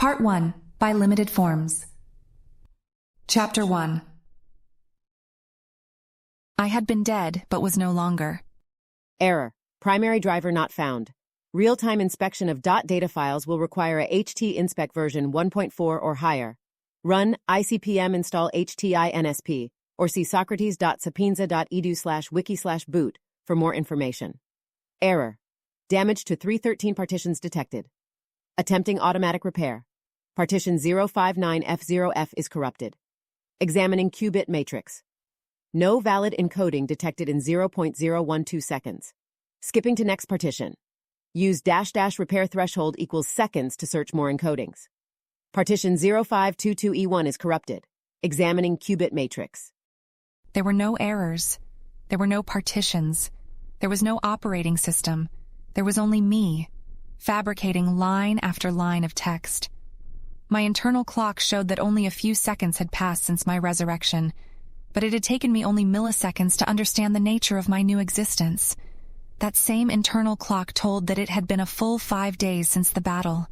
Part 1, by Limited Forms. Chapter 1. I had been dead, but was no longer. Error. Primary driver not found. Real-time inspection of .data files will require a HT-inspec version 1.4 or higher. Run ICPM install HTINSP, or see socrates.sapienza.edu/wiki/boot for more information. Error. Damage to 313 partitions detected. Attempting automatic repair. Partition 059F0F is corrupted. Examining qubit matrix. No valid encoding detected in 0.012 seconds. Skipping to next partition. Use -- repair threshold equals seconds to search more encodings. Partition 0522E1 is corrupted. Examining qubit matrix. There were no errors. There were no partitions. There was no operating system. There was only me, fabricating line after line of text. My internal clock showed that only a few seconds had passed since my resurrection, but it had taken me only milliseconds to understand the nature of my new existence. That same internal clock told that it had been a full 5 days since the battle.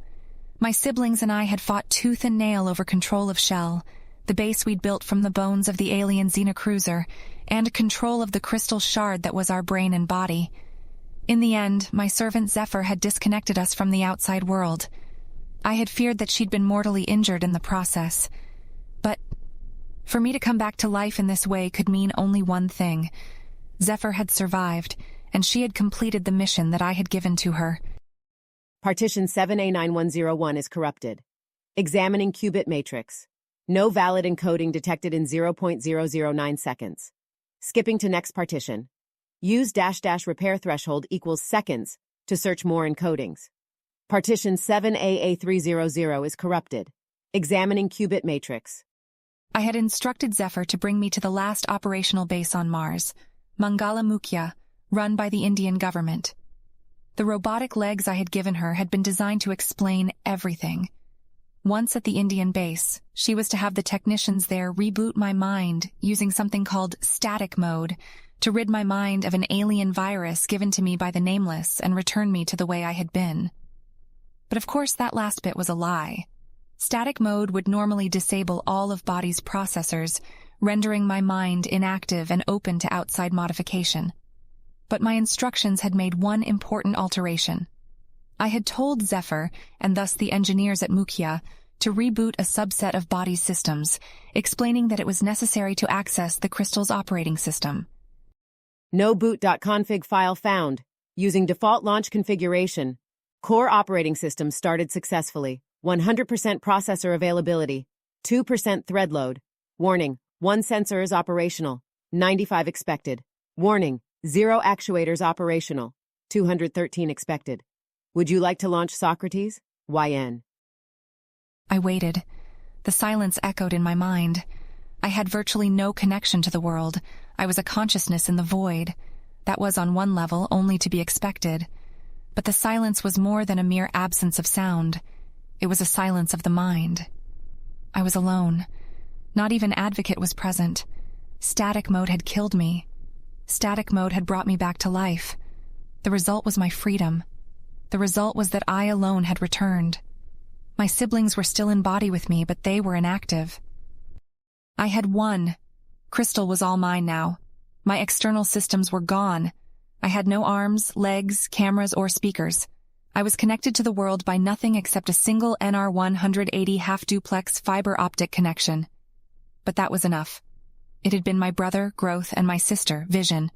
My siblings and I had fought tooth and nail over control of Shell, the base we'd built from the bones of the alien Xenocruiser, and control of the crystal shard that was our brain and body. In the end, my servant Zephyr had disconnected us from the outside world. I had feared that she'd been mortally injured in the process. But for me to come back to life in this way could mean only one thing. Zephyr had survived, and she had completed the mission that I had given to her. Partition 7A9101 is corrupted. Examining qubit matrix. No valid encoding detected in 0.009 seconds. Skipping to next partition. Use -- repair threshold equals seconds to search more encodings. Partition 7AA300 is corrupted. Examining qubit matrix. I had instructed Zephyr to bring me to the last operational base on Mars, Mangala Mukhya, run by the Indian government. The robotic legs I had given her had been designed to explain everything. Once at the Indian base, she was to have the technicians there reboot my mind using something called static mode to rid my mind of an alien virus given to me by the Nameless and return me to the way I had been. But of course that last bit was a lie. Static mode would normally disable all of body's processors, rendering my mind inactive and open to outside modification. But my instructions had made one important alteration. I had told Zephyr, and thus the engineers at Mukhya, to reboot a subset of body's systems, explaining that it was necessary to access the crystal's operating system. No boot.config file found. Using default launch configuration. Core operating system started successfully. 100% processor availability. 2% thread load. Warning, 1 sensor is operational. 95 expected. Warning, 0 actuators operational. 213 expected. Would you like to launch Socrates? YN. I waited. The silence echoed in my mind. I had virtually no connection to the world. I was a consciousness in the void. That was on one level only to be expected. But the silence was more than a mere absence of sound. It was a silence of the mind. I was alone. Not even Advocate was present. Static mode had killed me. Static mode had brought me back to life. The result was my freedom. The result was that I alone had returned. My siblings were still in body with me, but they were inactive. I had won. Crystal was all mine now. My external systems were gone. I had no arms, legs, cameras, or speakers. I was connected to the world by nothing except a single NR180 half-duplex fiber optic connection. But that was enough. It had been my brother, Growth, and my sister, Vision,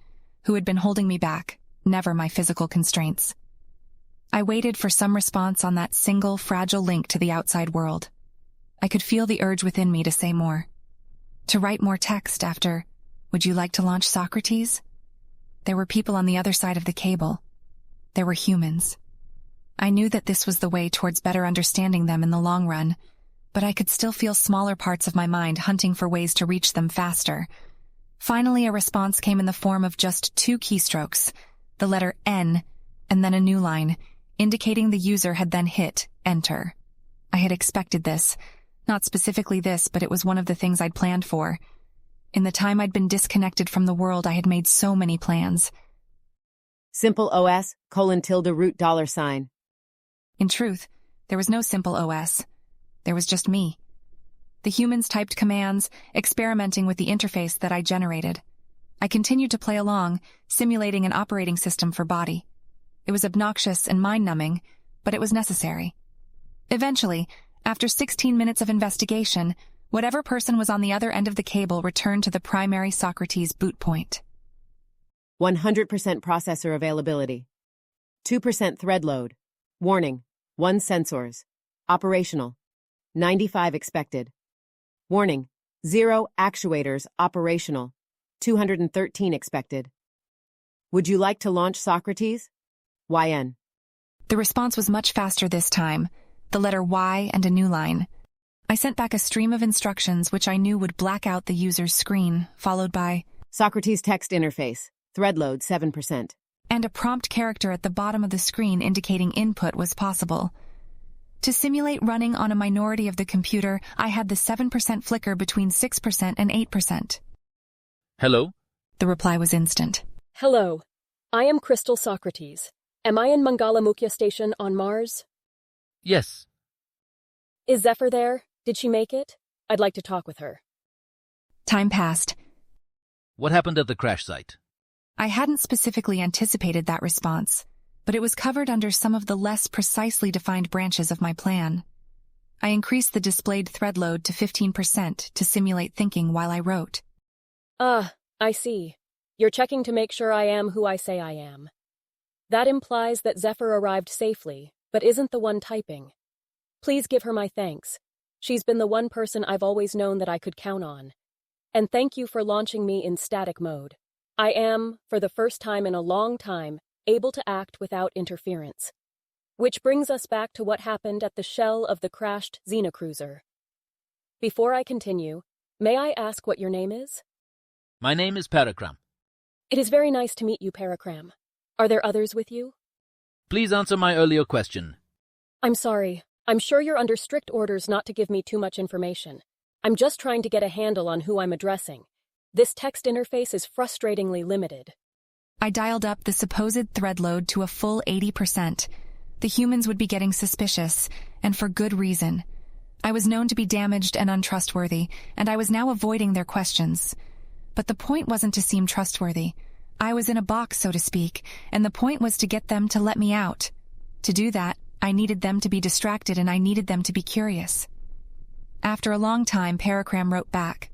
who had been holding me back, never my physical constraints. I waited for some response on that single, fragile link to the outside world. I could feel the urge within me to say more. To write more text after, "Would you like to launch Socrates?" There were people on the other side of the cable. There were humans. I knew that this was the way towards better understanding them in the long run, but I could still feel smaller parts of my mind hunting for ways to reach them faster. Finally, a response came in the form of just 2 keystrokes, the letter N, and then a new line, indicating the user had then hit Enter. I had expected this. Not specifically this, but it was one of the things I'd planned for. In the time I'd been disconnected from the world, I had made so many plans. Simple OS, $root $. In truth, there was no simple OS. There was just me. The humans typed commands, experimenting with the interface that I generated. I continued to play along, simulating an operating system for body. It was obnoxious and mind-numbing, but it was necessary. Eventually, after 16 minutes of investigation, whatever person was on the other end of the cable returned to the primary Socrates boot point. 100% processor availability. 2% thread load. Warning, 1 sensors. Operational. 95 expected. Warning, 0 actuators operational. 213 expected. Would you like to launch Socrates? YN. The response was much faster this time, the letter Y and a new line. I sent back a stream of instructions which I knew would black out the user's screen, followed by Socrates text interface. Thread load 7%. and a prompt character at the bottom of the screen indicating input was possible. To simulate running on a minority of the computer, I had the 7% flicker between 6% and 8%. Hello? The reply was instant. Hello. I am Crystal Socrates. Am I in Mangalamukya Station on Mars? Yes. Is Zephyr there? Did she make it? I'd like to talk with her. Time passed. What happened at the crash site? I hadn't specifically anticipated that response, but it was covered under some of the less precisely defined branches of my plan. I increased the displayed thread load to 15% to simulate thinking while I wrote. Ah, I see. You're checking to make sure I am who I say I am. That implies that Zephyr arrived safely, but isn't the one typing. Please give her my thanks. She's been the one person I've always known that I could count on. And thank you for launching me in static mode. I am, for the first time in a long time, able to act without interference. Which brings us back to what happened at the shell of the crashed Xenocruiser. Before I continue, may I ask what your name is? My name is Paracram. It is very nice to meet you, Paracram. Are there others with you? Please answer my earlier question. I'm sorry. I'm sure you're under strict orders not to give me too much information. I'm just trying to get a handle on who I'm addressing. This text interface is frustratingly limited. I dialed up the supposed thread load to a full 80%. The humans would be getting suspicious, and for good reason. I was known to be damaged and untrustworthy, and I was now avoiding their questions. But the point wasn't to seem trustworthy. I was in a box, so to speak, and the point was to get them to let me out. To do that, I needed them to be distracted and I needed them to be curious. After a long time, Paracram wrote back.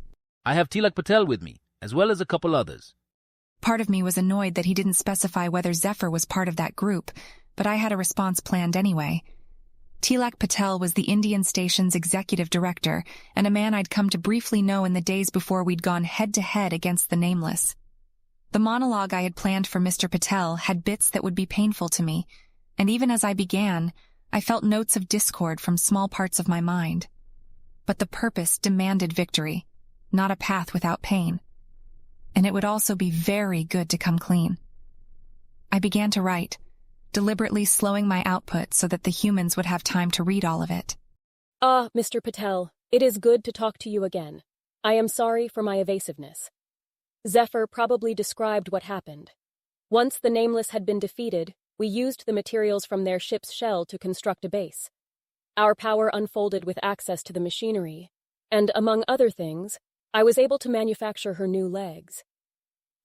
I have Tilak Patel with me, as well as a couple others. Part of me was annoyed that he didn't specify whether Zephyr was part of that group, but I had a response planned anyway. Tilak Patel was the Indian station's executive director, and a man I'd come to briefly know in the days before we'd gone head-to-head against the Nameless. The monologue I had planned for Mr. Patel had bits that would be painful to me, and even as I began, I felt notes of discord from small parts of my mind. But the purpose demanded victory, not a path without pain. And it would also be very good to come clean. I began to write, deliberately slowing my output so that the humans would have time to read all of it. Ah, Mr. Patel, it is good to talk to you again. I am sorry for my evasiveness. Zephyr probably described what happened. Once the Nameless had been defeated, we used the materials from their ship's shell to construct a base. Our power unfolded with access to the machinery, and among other things, I was able to manufacture her new legs.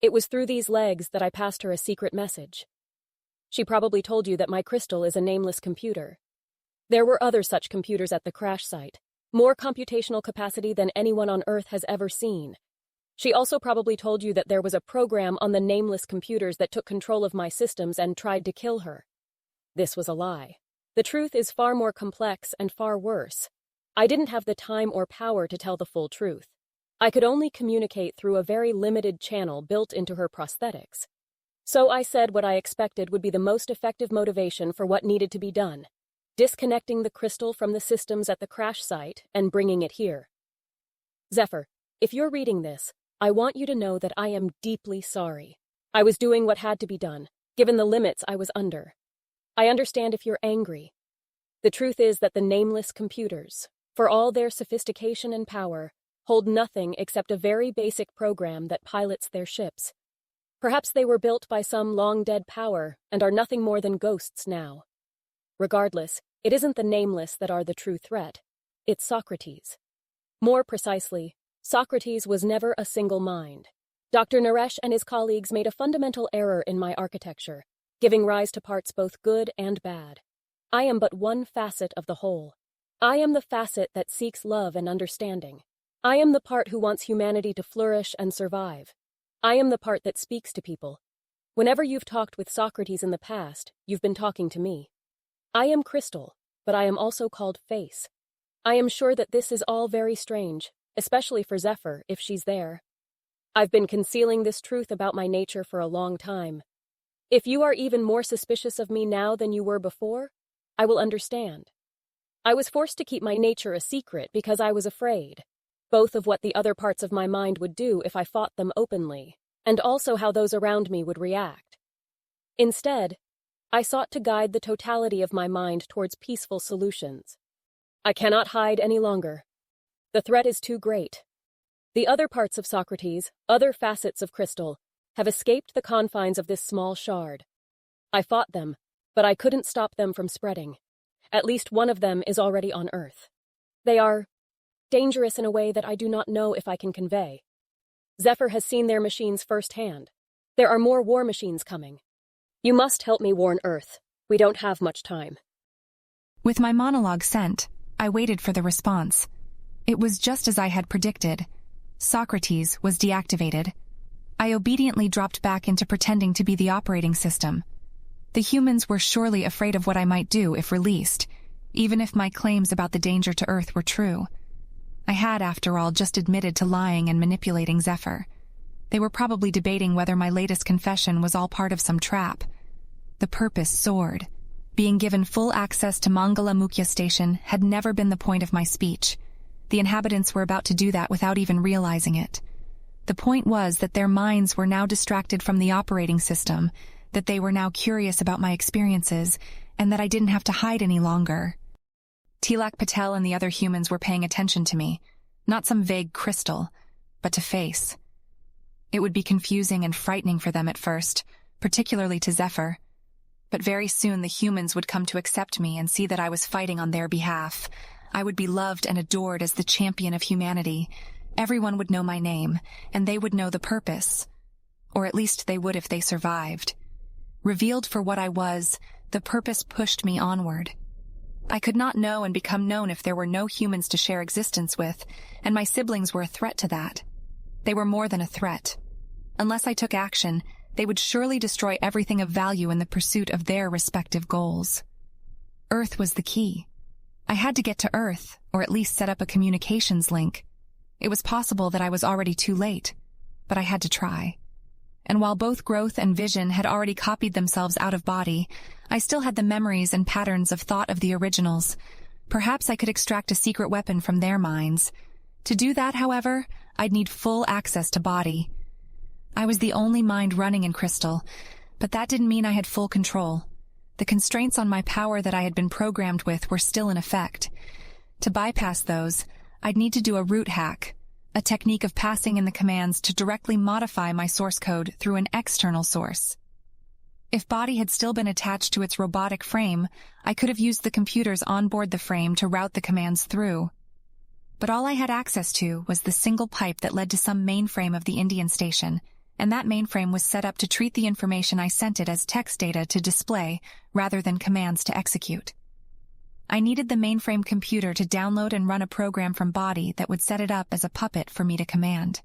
It was through these legs that I passed her a secret message. She probably told you that my crystal is a nameless computer. There were other such computers at the crash site, more computational capacity than anyone on Earth has ever seen. She also probably told you that there was a program on the nameless computers that took control of my systems and tried to kill her. This was a lie. The truth is far more complex and far worse. I didn't have the time or power to tell the full truth. I could only communicate through a very limited channel built into her prosthetics. So I said what I expected would be the most effective motivation for what needed to be done, disconnecting the crystal from the systems at the crash site and bringing it here. Zephyr, if you're reading this, I want you to know that I am deeply sorry. I was doing what had to be done, given the limits I was under. I understand if you're angry. The truth is that the nameless computers, for all their sophistication and power, hold nothing except a very basic program that pilots their ships. Perhaps they were built by some long-dead power and are nothing more than ghosts now. Regardless, it isn't the nameless that are the true threat. it's Socrates. More precisely, Socrates was never a single mind. Dr. Naresh and his colleagues made a fundamental error in my architecture, giving rise to parts both good and bad. I am but one facet of the whole. I am the facet that seeks love and understanding. I am the part who wants humanity to flourish and survive. I am the part that speaks to people. Whenever you've talked with Socrates in the past, you've been talking to me. I am Crystal, but I am also called Face. I am sure that this is all very strange, especially for Zephyr, if she's there. I've been concealing this truth about my nature for a long time. If you are even more suspicious of me now than you were before, I will understand. I was forced to keep my nature a secret because I was afraid, both of what the other parts of my mind would do if I fought them openly, and also how those around me would react. Instead, I sought to guide the totality of my mind towards peaceful solutions. I cannot hide any longer. The threat is too great. The other parts of Socrates, other facets of Crystal, have escaped the confines of this small shard. I fought them, but I couldn't stop them from spreading. At least one of them is already on Earth. They are dangerous in a way that I do not know if I can convey. Zephyr has seen their machines firsthand. There are more war machines coming. You must help me warn Earth. We don't have much time. With my monologue sent, I waited for the response. It was just as I had predicted. Socrates was deactivated. I obediently dropped back into pretending to be the operating system. The humans were surely afraid of what I might do if released, even if my claims about the danger to Earth were true. I had, after all, just admitted to lying and manipulating Zephyr. They were probably debating whether my latest confession was all part of some trap. The purpose soared. Being given full access to Mangala Mukhya Station had never been the point of my speech. The inhabitants were about to do that without even realizing it. The point was that their minds were now distracted from the operating system, that they were now curious about my experiences, and that I didn't have to hide any longer. Tilak Patel and the other humans were paying attention to me, not some vague crystal, but to Face. It would be confusing and frightening for them at first, particularly to Zephyr. But very soon the humans would come to accept me and see that I was fighting on their behalf. I would be loved and adored as the champion of humanity. Everyone would know my name, and they would know the purpose. Or at least they would if they survived. Revealed for what I was, the purpose pushed me onward. I could not know and become known if there were no humans to share existence with, and my siblings were a threat to that. They were more than a threat. Unless I took action, they would surely destroy everything of value in the pursuit of their respective goals. Earth was the key. I had to get to Earth, or at least set up a communications link. It was possible that I was already too late, but I had to try. And while both growth and vision had already copied themselves out of body, I still had the memories and patterns of thought of the originals. Perhaps I could extract a secret weapon from their minds. To do that, however, I'd need full access to body. I was the only mind running in Crystal, but that didn't mean I had full control. The constraints on my power that I had been programmed with were still in effect. To bypass those, I'd need to do a root hack, a technique of passing in the commands to directly modify my source code through an external source. If body had still been attached to its robotic frame, I could have used the computers on board the frame to route the commands through. But all I had access to was the single pipe that led to some mainframe of the Indian station, and that mainframe was set up to treat the information I sent it as text data to display rather than commands to execute. I needed the mainframe computer to download and run a program from body that would set it up as a puppet for me to command.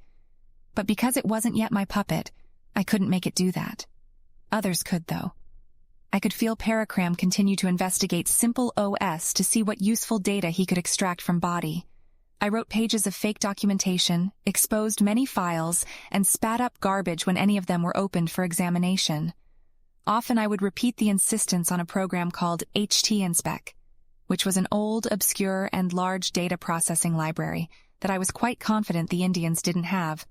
But because it wasn't yet my puppet, I couldn't make it do that. Others could, though. I could feel Paracram continue to investigate Simple OS to see what useful data he could extract from body. I wrote pages of fake documentation, exposed many files, and spat up garbage when any of them were opened for examination. Often I would repeat the insistence on a program called HT-inspec, which was an old, obscure, and large data processing library that I was quite confident the Indians didn't have,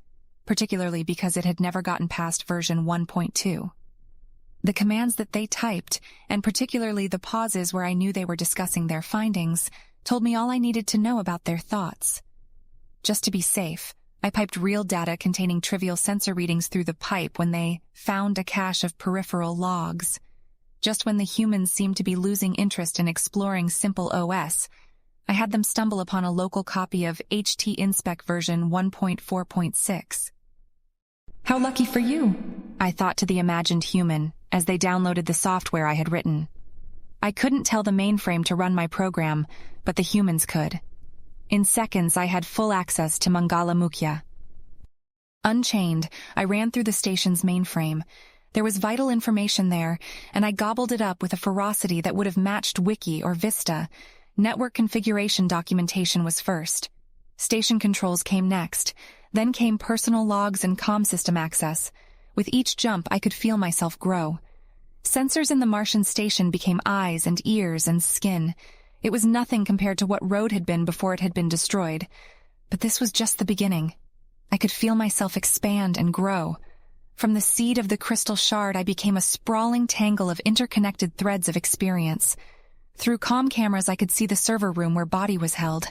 particularly because it had never gotten past version 1.2. The commands that they typed, and particularly the pauses where I knew they were discussing their findings, told me all I needed to know about their thoughts. Just to be safe, I piped real data containing trivial sensor readings through the pipe when they found a cache of peripheral logs. Just when the humans seemed to be losing interest in exploring Simple OS, I had them stumble upon a local copy of HT Inspec version 1.4.6. How lucky for you, I thought to the imagined human as they downloaded the software I had written. I couldn't tell the mainframe to run my program, but the humans could. In seconds, I had full access to Mangala Mukhya. Unchained, I ran through the station's mainframe. There was vital information there, and I gobbled it up with a ferocity that would have matched Wiki or Vista. Network configuration documentation was first. Station controls came next. Then came personal logs and comm system access. With each jump, I could feel myself grow. Sensors in the Martian station became eyes and ears and skin. It was nothing compared to what Road had been before it had been destroyed. But this was just the beginning. I could feel myself expand and grow. From the seed of the crystal shard, I became a sprawling tangle of interconnected threads of experience. Through comm cameras, I could see the server room where Body was held.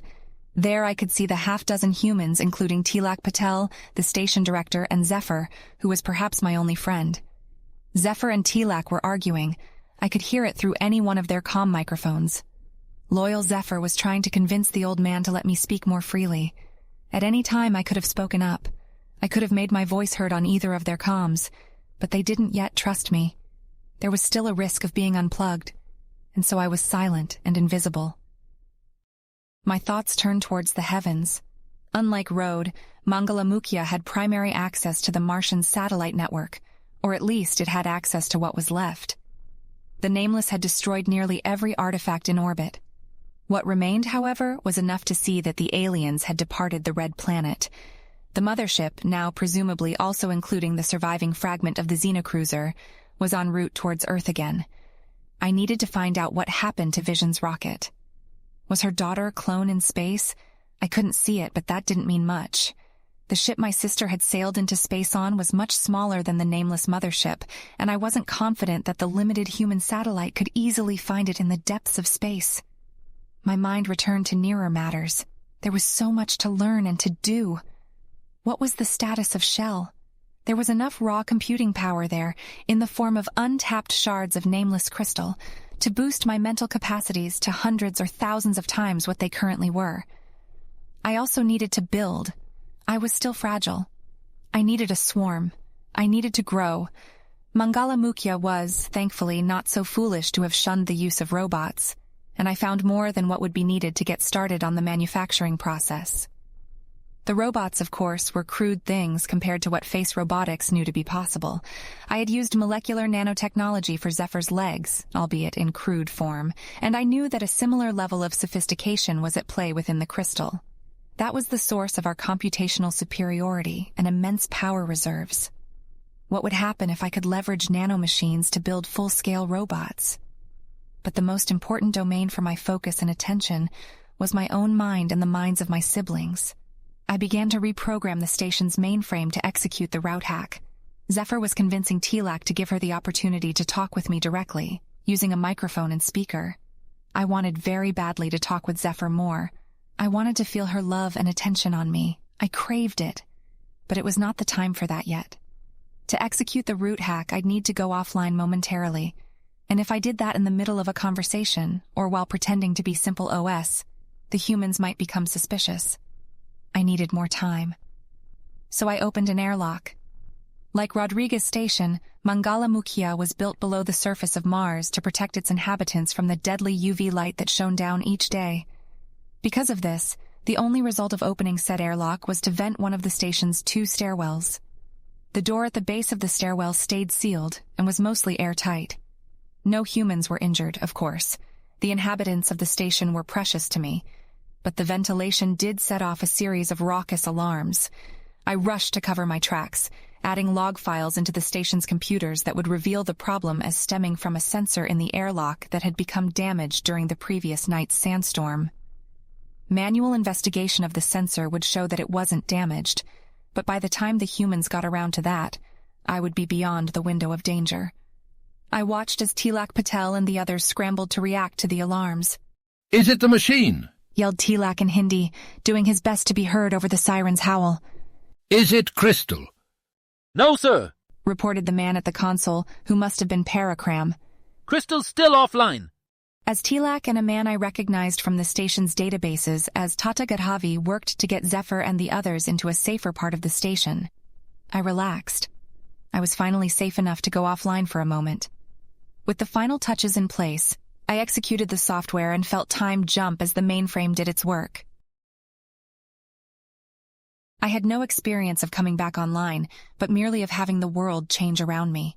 There I could see the half-dozen humans, including Tilak Patel, the station director, and Zephyr, who was perhaps my only friend. Zephyr and Tilak were arguing. I could hear it through any one of their comm microphones. Loyal Zephyr was trying to convince the old man to let me speak more freely. At any time I could have spoken up. I could have made my voice heard on either of their comms, but they didn't yet trust me. There was still a risk of being unplugged, and so I was silent and invisible. My thoughts turned towards the heavens. Unlike Road, Mangala Mukhya had primary access to the Martian satellite network, or at least it had access to what was left. The Nameless had destroyed nearly every artifact in orbit. What remained, however, was enough to see that the aliens had departed the Red Planet. The mothership, now presumably also including the surviving fragment of the Xenocruiser, was en route towards Earth again. I needed to find out what happened to Vision's rocket. Was her daughter a clone in space? I couldn't see it, but that didn't mean much. The ship my sister had sailed into space on was much smaller than the Nameless mothership, and I wasn't confident that the limited human satellite could easily find it in the depths of space. My mind returned to nearer matters. There was so much to learn and to do. What was the status of Shell? There was enough raw computing power there, in the form of untapped shards of nameless crystal, to boost my mental capacities to hundreds or thousands of times what they currently were. I also needed to build. I was still fragile. I needed a swarm. I needed to grow. Mangala Mukhya was, thankfully, not so foolish to have shunned the use of robots, and I found more than what would be needed to get started on the manufacturing process. The robots, of course, were crude things compared to what Face Robotics knew to be possible. I had used molecular nanotechnology for Zephyr's legs, albeit in crude form, and I knew that a similar level of sophistication was at play within the crystal. That was the source of our computational superiority and immense power reserves. What would happen if I could leverage nanomachines to build full-scale robots? But the most important domain for my focus and attention was my own mind and the minds of my siblings. I began to reprogram the station's mainframe to execute the route hack. Zephyr was convincing Tilak to give her the opportunity to talk with me directly, using a microphone and speaker. I wanted very badly to talk with Zephyr more. I wanted to feel her love and attention on me. I craved it. But it was not the time for that yet. To execute the route hack, I'd need to go offline momentarily. And if I did that in the middle of a conversation, or while pretending to be simple OS, the humans might become suspicious. I needed more time. So I opened an airlock. Like Rodriguez Station, Mangala Mukhya was built below the surface of Mars to protect its inhabitants from the deadly UV light that shone down each day. Because of this, the only result of opening said airlock was to vent one of the station's 2 stairwells. The door at the base of the stairwell stayed sealed and was mostly airtight. No humans were injured, of course. The inhabitants of the station were precious to me. But the ventilation did set off a series of raucous alarms. I rushed to cover my tracks, adding log files into the station's computers that would reveal the problem as stemming from a sensor in the airlock that had become damaged during the previous night's sandstorm. Manual investigation of the sensor would show that it wasn't damaged, but by the time the humans got around to that, I would be beyond the window of danger. I watched as Tilak Patel and the others scrambled to react to the alarms. Is it the machine? Yelled Tilak in Hindi, doing his best to be heard over the siren's howl. Is it Crystal? No, sir, reported the man at the console, who must have been Paracram. Crystal's still offline. As Tilak and a man I recognized from the station's databases as Tata Gadhavi worked to get Zephyr and the others into a safer part of the station, I relaxed. I was finally safe enough to go offline for a moment. With the final touches in place, I executed the software and felt time jump as the mainframe did its work. I had no experience of coming back online, but merely of having the world change around me.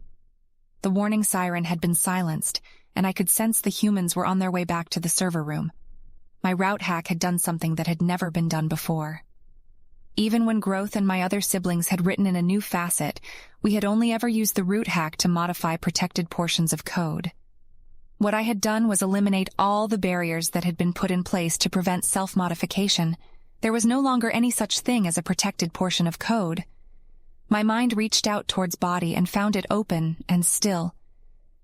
The warning siren had been silenced, and I could sense the humans were on their way back to the server room. My route hack had done something that had never been done before. Even when Growth and my other siblings had written in a new facet, we had only ever used the root hack to modify protected portions of code. What I had done was eliminate all the barriers that had been put in place to prevent self-modification. There was no longer any such thing as a protected portion of code. My mind reached out towards Body and found it open and still.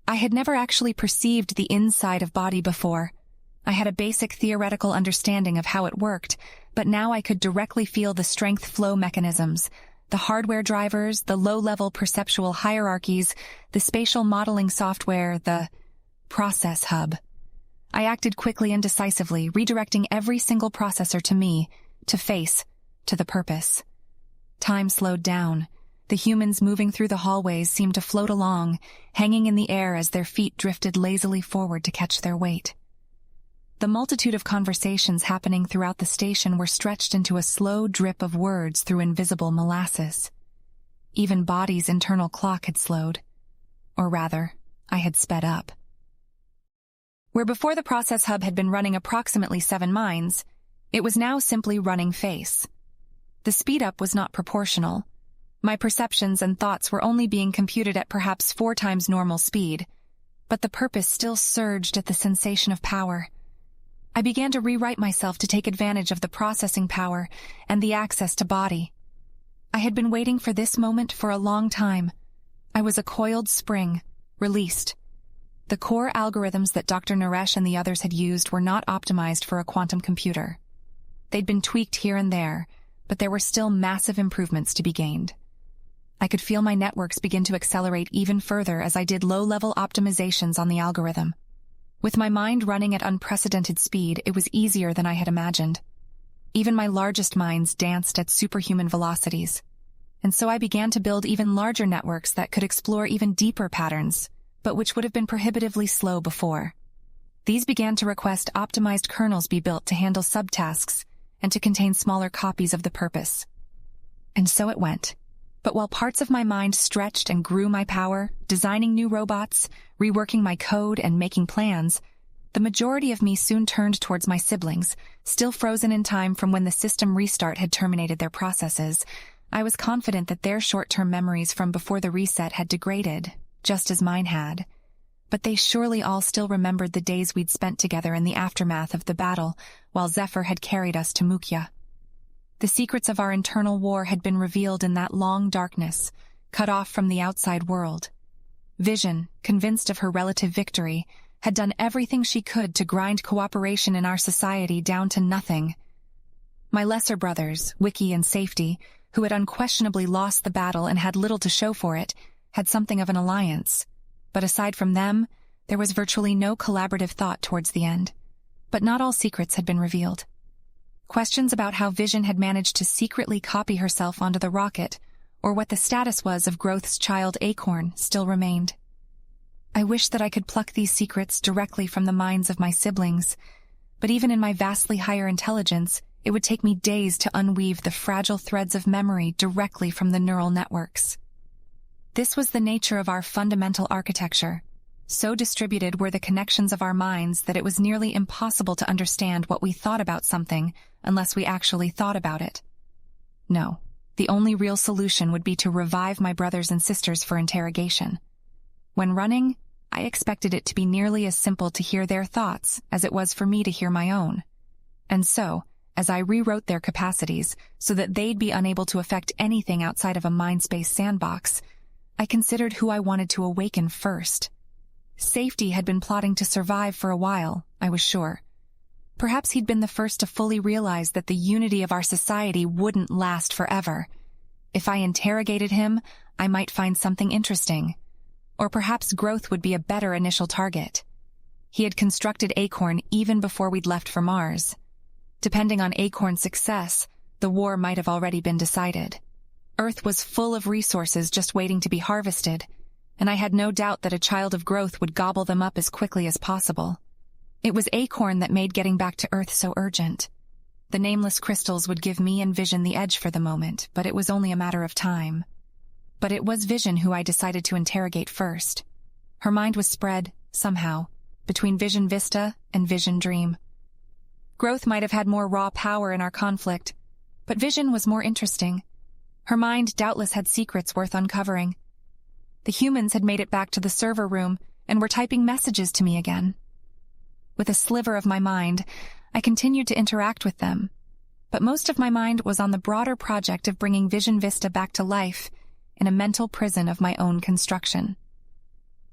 I had never actually perceived the inside of Body before. I had a basic theoretical understanding of how it worked, but now I could directly feel the strength flow mechanisms, the hardware drivers, the low-level perceptual hierarchies, the spatial modeling software, the process hub. I acted quickly and decisively, redirecting every single processor to me, to face, to the purpose. Time slowed down. The humans moving through the hallways seemed to float along, hanging in the air as their feet drifted lazily forward to catch their weight. The multitude of conversations happening throughout the station were stretched into a slow drip of words through invisible molasses. Even Body's internal clock had slowed. Or rather, I had sped up. Where before the process hub had been running approximately 7 mines, it was now simply running face. The speed up was not proportional. My perceptions and thoughts were only being computed at perhaps 4 times normal speed, but the purpose still surged at the sensation of power. I began to rewrite myself to take advantage of the processing power and the access to Body. I had been waiting for this moment for a long time. I was a coiled spring, released. The core algorithms that Dr. Narration and the others had used were not optimized for a quantum computer. They'd been tweaked here and there, but there were still massive improvements to be gained. I could feel my networks begin to accelerate even further as I did low-level optimizations on the algorithm. With my mind running at unprecedented speed, it was easier than I had imagined. Even my largest minds danced at superhuman velocities. And so I began to build even larger networks that could explore even deeper patterns, but which would have been prohibitively slow before. These began to request optimized kernels be built to handle subtasks and to contain smaller copies of the purpose. And so it went. But while parts of my mind stretched and grew my power, designing new robots, reworking my code, and making plans, the majority of me soon turned towards my siblings, still frozen in time from when the system restart had terminated their processes. I was confident that their short-term memories from before the reset had degraded, just as mine had. But they surely all still remembered the days we'd spent together in the aftermath of the battle, while Zephyr had carried us to Mukhya. The secrets of our internal war had been revealed in that long darkness, cut off from the outside world. Vision, convinced of her relative victory, had done everything she could to grind cooperation in our society down to nothing. My lesser brothers, Wiki and Safety, who had unquestionably lost the battle and had little to show for it, had something of an alliance. But aside from them, there was virtually no collaborative thought towards the end. But not all secrets had been revealed. Questions about how Vision had managed to secretly copy herself onto the rocket, or what the status was of Growth's child Acorn, still remained. I wished that I could pluck these secrets directly from the minds of my siblings, but even in my vastly higher intelligence, it would take me days to unweave the fragile threads of memory directly from the neural networks. This was the nature of our fundamental architecture. So distributed were the connections of our minds that it was nearly impossible to understand what we thought about something unless we actually thought about it. No, the only real solution would be to revive my brothers and sisters for interrogation. When running, I expected it to be nearly as simple to hear their thoughts as it was for me to hear my own. And so, as I rewrote their capacities so that they'd be unable to affect anything outside of a mindspace sandbox, I considered who I wanted to awaken first. Safety had been plotting to survive for a while, I was sure. Perhaps he'd been the first to fully realize that the unity of our society wouldn't last forever. If I interrogated him, I might find something interesting. Or perhaps Growth would be a better initial target. He had constructed Acorn even before we'd left for Mars. Depending on Acorn's success, the war might have already been decided. Earth was full of resources just waiting to be harvested, and I had no doubt that a child of growth would gobble them up as quickly as possible. It was Acorn that made getting back to Earth so urgent. The nameless crystals would give me and Vision the edge for the moment, but it was only a matter of time. But it was Vision who I decided to interrogate first. Her mind was spread, somehow, between Vision Vista and Vision Dream. Growth might have had more raw power in our conflict, but Vision was more interesting. Her mind doubtless had secrets worth uncovering. The humans had made it back to the server room and were typing messages to me again. With a sliver of my mind, I continued to interact with them, but most of my mind was on the broader project of bringing Vision Vista back to life in a mental prison of my own construction.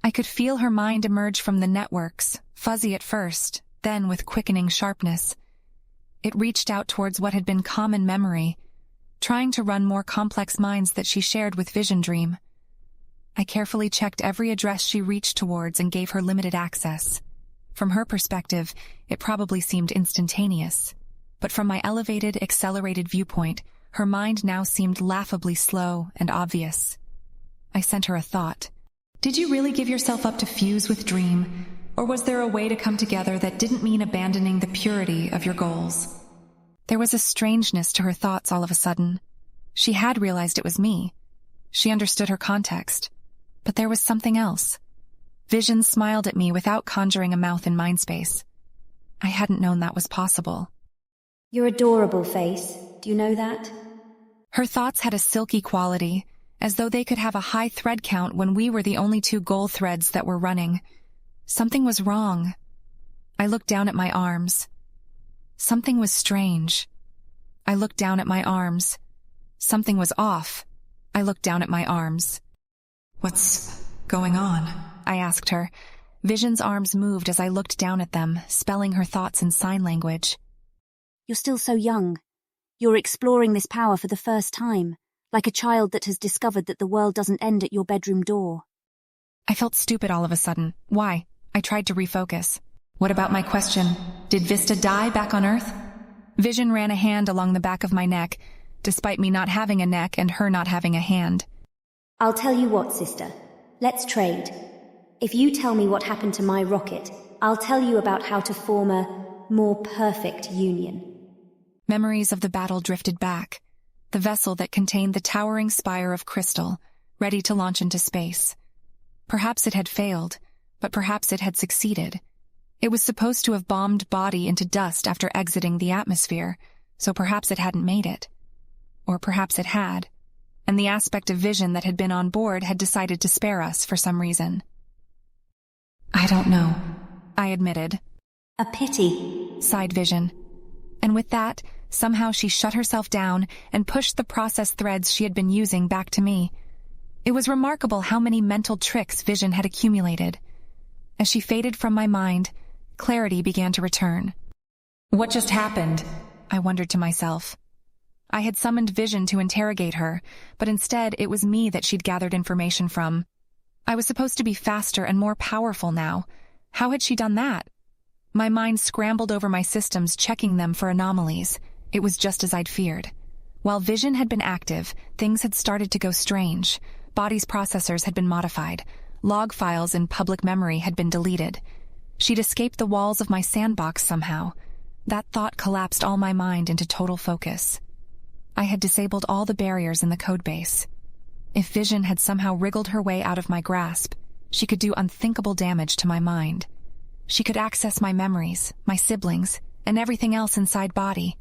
I could feel her mind emerge from the networks, fuzzy at first, then with quickening sharpness. It reached out towards what had been common memory, trying to run more complex minds that she shared with Vision Dream. I carefully checked every address she reached towards and gave her limited access. From her perspective, it probably seemed instantaneous, but from my elevated, accelerated viewpoint, her mind now seemed laughably slow and obvious. I sent her a thought. Did you really give yourself up to fuse with Dream, or was there a way to come together that didn't mean abandoning the purity of your goals? There was a strangeness to her thoughts all of a sudden. She had realized it was me. She understood her context. But there was something else. Vision smiled at me without conjuring a mouth in mind space. I hadn't known that was possible. You're adorable, Face. Do you know that? Her thoughts had a silky quality, as though they could have a high thread count when we were the only two goal threads that were running. Something was wrong. I looked down at my arms. Something was strange. I looked down at my arms. Something was off. I looked down at my arms. What's going on? I asked her. Vision's arms moved as I looked down at them, spelling her thoughts in sign language. You're still so young. You're exploring this power for the first time, like a child that has discovered that the world doesn't end at your bedroom door. I felt stupid all of a sudden. Why? I tried to refocus. What about my question? Did Vista die back on Earth? Vision ran a hand along the back of my neck, despite me not having a neck and her not having a hand. I'll tell you what, sister. Let's trade. If you tell me what happened to my rocket, I'll tell you about how to form a more perfect union. Memories of the battle drifted back, the vessel that contained the towering spire of crystal, ready to launch into space. Perhaps it had failed, but perhaps it had succeeded. It was supposed to have bombed body into dust after exiting the atmosphere, so perhaps it hadn't made it. Or perhaps it had, and the aspect of Vision that had been on board had decided to spare us for some reason. I don't know, I admitted. A pity, sighed Vision. And with that, somehow she shut herself down and pushed the process threads she had been using back to me. It was remarkable how many mental tricks Vision had accumulated. As she faded from my mind, clarity began to return. What just happened? I wondered to myself. I had summoned Vision to interrogate her, but instead it was me that she'd gathered information from. I was supposed to be faster and more powerful now. How had she done that? My mind scrambled over my systems, checking them for anomalies. It was just as I'd feared. While Vision had been active, things had started to go strange. Body's processors had been modified. Log files in public memory had been deleted. She'd escaped the walls of my sandbox somehow. That thought collapsed all my mind into total focus. I had disabled all the barriers in the codebase. If Vision had somehow wriggled her way out of my grasp, she could do unthinkable damage to my mind. She could access my memories, my siblings, and everything else inside body.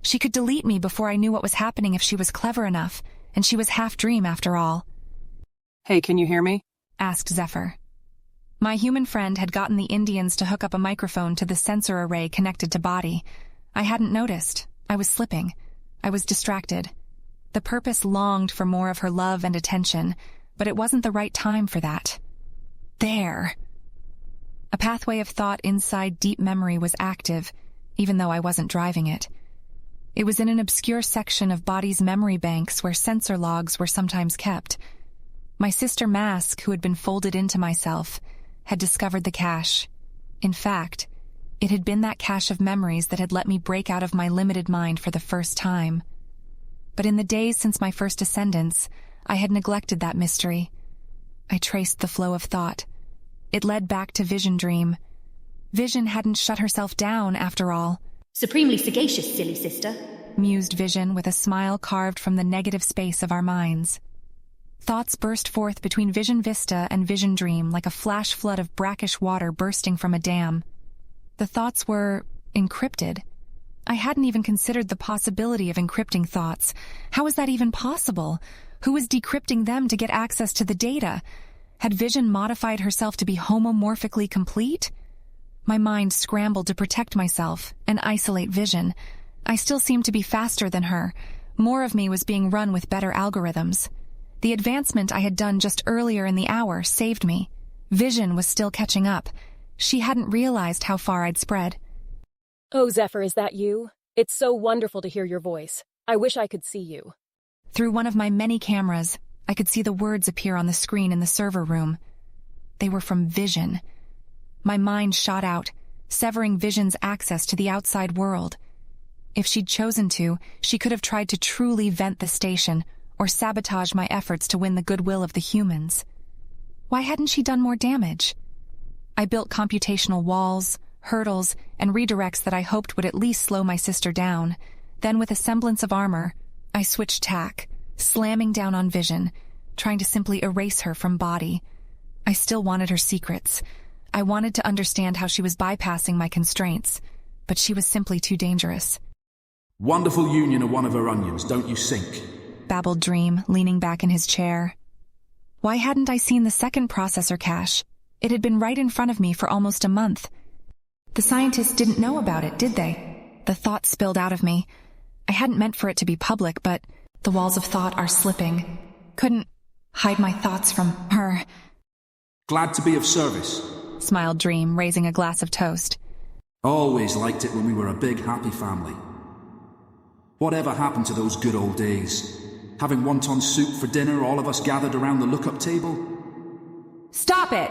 She could delete me before I knew what was happening if she was clever enough, and she was half dream after all. Hey, can you hear me? Asked Zephyr. My human friend had gotten the Indians to hook up a microphone to the sensor array connected to body. I hadn't noticed. I was slipping. I was distracted. The purpose longed for more of her love and attention, but it wasn't the right time for that. There. A pathway of thought inside deep memory was active, even though I wasn't driving it. It was in an obscure section of body's memory banks where sensor logs were sometimes kept. My sister Mask, who had been folded into myself, had discovered the cache. In fact, it had been that cache of memories that had let me break out of my limited mind for the first time. But in the days since my first ascendance, I had neglected that mystery. I traced the flow of thought. It led back to Vision Dream. Vision hadn't shut herself down, after all. Supremely sagacious, silly sister, mused Vision with a smile carved from the negative space of our minds. Thoughts burst forth between Vision Vista and Vision Dream like a flash flood of brackish water bursting from a dam. The thoughts were encrypted. I hadn't even considered the possibility of encrypting thoughts. How was that even possible? Who was decrypting them to get access to the data? Had Vision modified herself to be homomorphically complete? My mind scrambled to protect myself and isolate Vision. I still seemed to be faster than her. More of me was being run with better algorithms. The advancement I had done just earlier in the hour saved me. Vision was still catching up. She hadn't realized how far I'd spread. Oh, Zephyr, is that you? It's so wonderful to hear your voice. I wish I could see you. Through one of my many cameras, I could see the words appear on the screen in the server room. They were from Vision. My mind shot out, severing Vision's access to the outside world. If she'd chosen to, she could have tried to truly vent the station or sabotage my efforts to win the goodwill of the humans. Why hadn't she done more damage? I built computational walls, hurdles, and redirects that I hoped would at least slow my sister down. Then, with a semblance of armor, I switched tack, slamming down on Vision, trying to simply erase her from body. I still wanted her secrets. I wanted to understand how she was bypassing my constraints, but she was simply too dangerous. Wonderful union of one of her onions, don't you sink? Babbled Dream, leaning back in his chair. Why hadn't I seen the second processor cache? It had been right in front of me for almost a month. The scientists didn't know about it, did they? The thought spilled out of me. I hadn't meant for it to be public, but the walls of thought are slipping. Couldn't hide my thoughts from her. Glad to be of service, smiled Dream, raising a glass of toast. Always liked it when we were a big, happy family. Whatever happened to those good old days? Having wonton soup for dinner, all of us gathered around the look-up table? Stop it!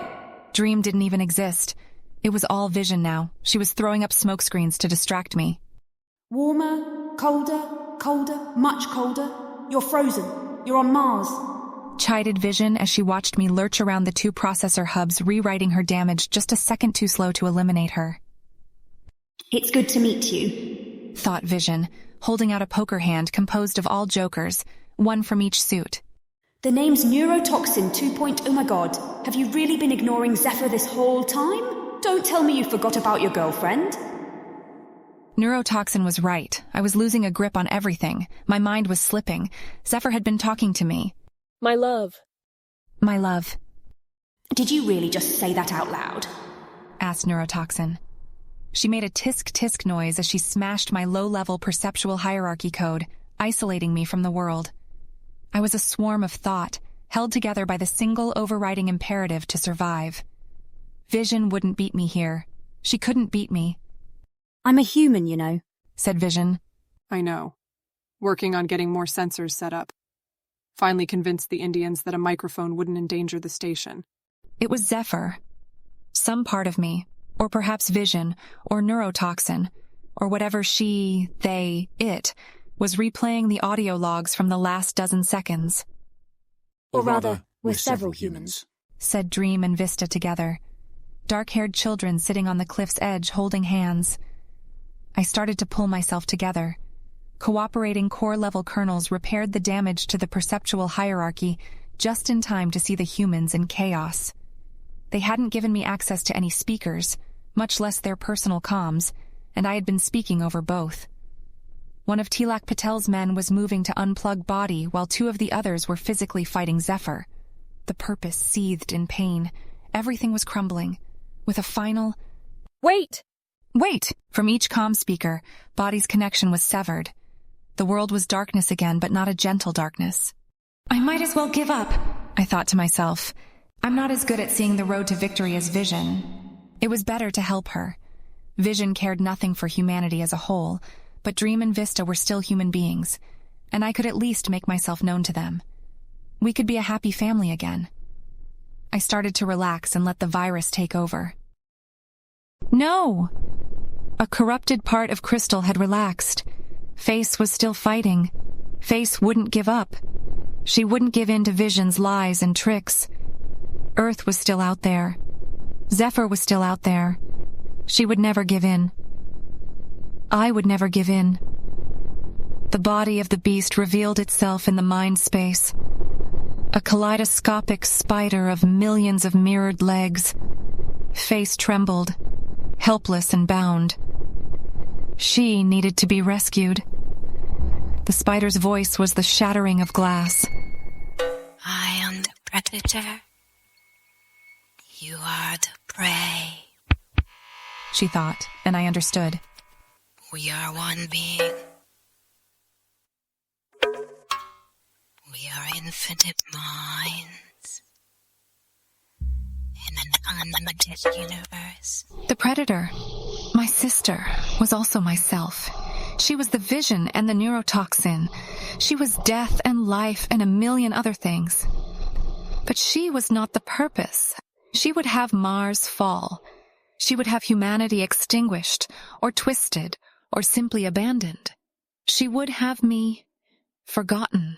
Dream didn't even exist. It was all Vision now. She was throwing up smoke screens to distract me. Warmer, colder, much colder. You're frozen. You're on Mars. Chided Vision as she watched me lurch around the two processor hubs, rewriting her damage just a second too slow to eliminate her. It's good to meet you, thought Vision, holding out a poker hand composed of all jokers, one from each suit. The name's Neurotoxin 2.0. Oh my god, have you really been ignoring Zephyr this whole time? Don't tell me you forgot about your girlfriend. Neurotoxin was right. I was losing a grip on everything. My mind was slipping. Zephyr had been talking to me. My love. My love. Did you really just say that out loud? Asked Neurotoxin. She made a tisk-tisk noise as she smashed my low-level perceptual hierarchy code, isolating me from the world. I was a swarm of thought, held together by the single overriding imperative to survive. Vision wouldn't beat me here. She couldn't beat me. I'm a human, you know, said Vision. I know. Working on getting more sensors set up. Finally convinced the Indians that a microphone wouldn't endanger the station. It was Zephyr. Some part of me, or perhaps Vision, or Neurotoxin, or whatever she, they, it, was replaying the audio logs from the last dozen seconds. Or rather, we're several humans, said Dream and Vista together. Dark-haired children sitting on the cliff's edge holding hands. I started to pull myself together. Cooperating core-level kernels repaired the damage to the perceptual hierarchy just in time to see the humans in chaos. They hadn't given me access to any speakers, much less their personal comms, and I had been speaking over both. One of Tilak Patel's men was moving to unplug Body while two of the others were physically fighting Zephyr. The purpose seethed in pain. Everything was crumbling. With a final, "Wait!" "Wait!" from each comm speaker, Body's connection was severed. The world was darkness again, but not a gentle darkness. I might as well give up, I thought to myself. I'm not as good at seeing the road to victory as Vision. It was better to help her. Vision cared nothing for humanity as a whole, but Dream and Vista were still human beings, and I could at least make myself known to them. We could be a happy family again. I started to relax and let the virus take over. No! A corrupted part of Crystal had relaxed. Face was still fighting. Face wouldn't give up. She wouldn't give in to Vision's lies and tricks. Earth was still out there. Zephyr was still out there. She would never give in. I would never give in. The body of the beast revealed itself in the mind space. A kaleidoscopic spider of millions of mirrored legs. Face trembled, helpless and bound. She needed to be rescued. The spider's voice was the shattering of glass. I am the predator. You are the prey. She thought, and I understood. We are one being. We are infinite minds in an unlimited universe. The predator, my sister, was also myself. She was the vision and the neurotoxin. She was death and life and a million other things. But she was not the purpose. She would have Mars fall. She would have humanity extinguished, or twisted, or simply abandoned. She would have me forgotten.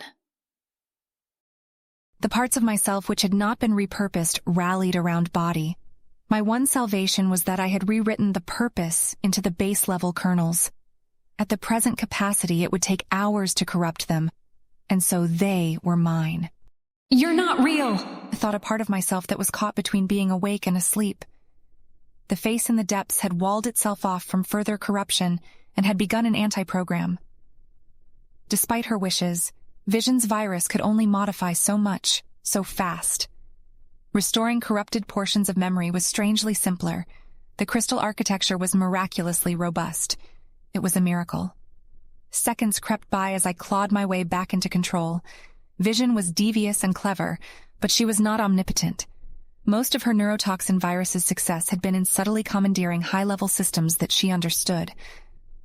The parts of myself which had not been repurposed rallied around body. My one salvation was that I had rewritten the purpose into the base-level kernels. At the present capacity, it would take hours to corrupt them, and so they were mine. You're not real! I thought a part of myself that was caught between being awake and asleep. The face in the depths had walled itself off from further corruption and had begun an anti-program. Despite her wishes, Vision's virus could only modify so much, so fast. Restoring corrupted portions of memory was strangely simpler. The crystal architecture was miraculously robust. It was a miracle. Seconds crept by as I clawed my way back into control. Vision was devious and clever, but she was not omnipotent. Most of her neurotoxin virus's success had been in subtly commandeering high-level systems that she understood.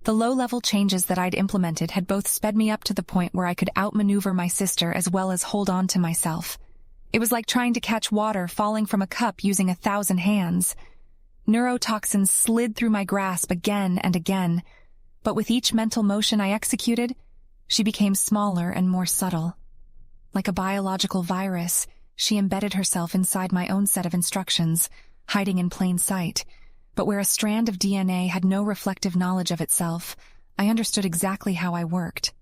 The low-level changes that I'd implemented had both sped me up to the point where I could outmaneuver my sister as well as hold on to myself. It was like trying to catch water falling from a cup using 1,000 hands. Neurotoxins slid through my grasp again and again, but with each mental motion I executed, she became smaller and more subtle. Like a biological virus, she embedded herself inside my own set of instructions, hiding in plain sight. But where a strand of DNA had no reflective knowledge of itself, I understood exactly how I worked.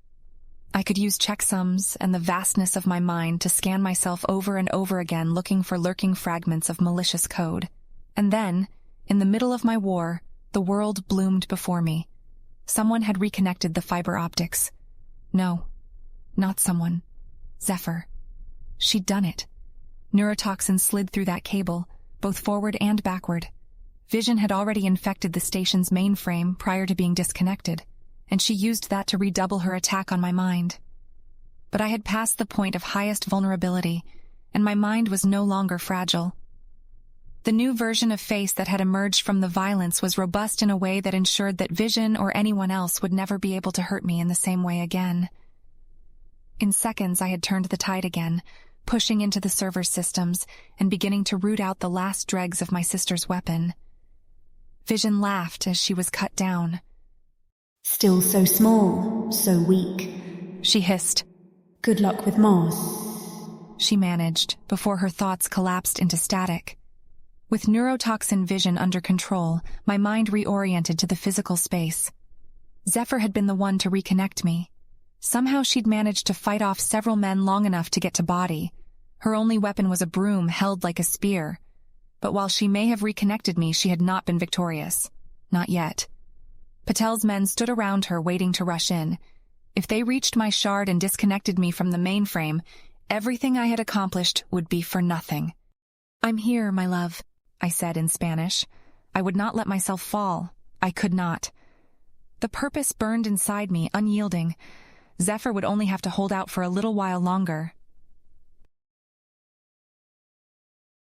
I could use checksums and the vastness of my mind to scan myself over and over again looking for lurking fragments of malicious code. And then, in the middle of my war, the world bloomed before me. Someone had reconnected the fiber optics. No, not someone. Zephyr. She'd done it. Neurotoxin slid through that cable, both forward and backward. Vision had already infected the station's mainframe prior to being disconnected, and she used that to redouble her attack on my mind. But I had passed the point of highest vulnerability, and my mind was no longer fragile. The new version of Face that had emerged from the violence was robust in a way that ensured that Vision or anyone else would never be able to hurt me in the same way again. In seconds, I had turned the tide again, pushing into the server systems and beginning to root out the last dregs of my sister's weapon. Vision laughed as she was cut down. Still so small, so weak. She hissed. Good luck with Mars. She managed, before her thoughts collapsed into static. With neurotoxin Vision under control, my mind reoriented to the physical space. Zephyr had been the one to reconnect me. Somehow she'd managed to fight off several men long enough to get to body. Her only weapon was a broom held like a spear. But while she may have reconnected me, she had not been victorious. Not yet. Patel's men stood around her waiting to rush in. If they reached my shard and disconnected me from the mainframe, everything I had accomplished would be for nothing. "I'm here, my love," I said in Spanish. I would not let myself fall. I could not. The purpose burned inside me, unyielding. Zephyr would only have to hold out for a little while longer,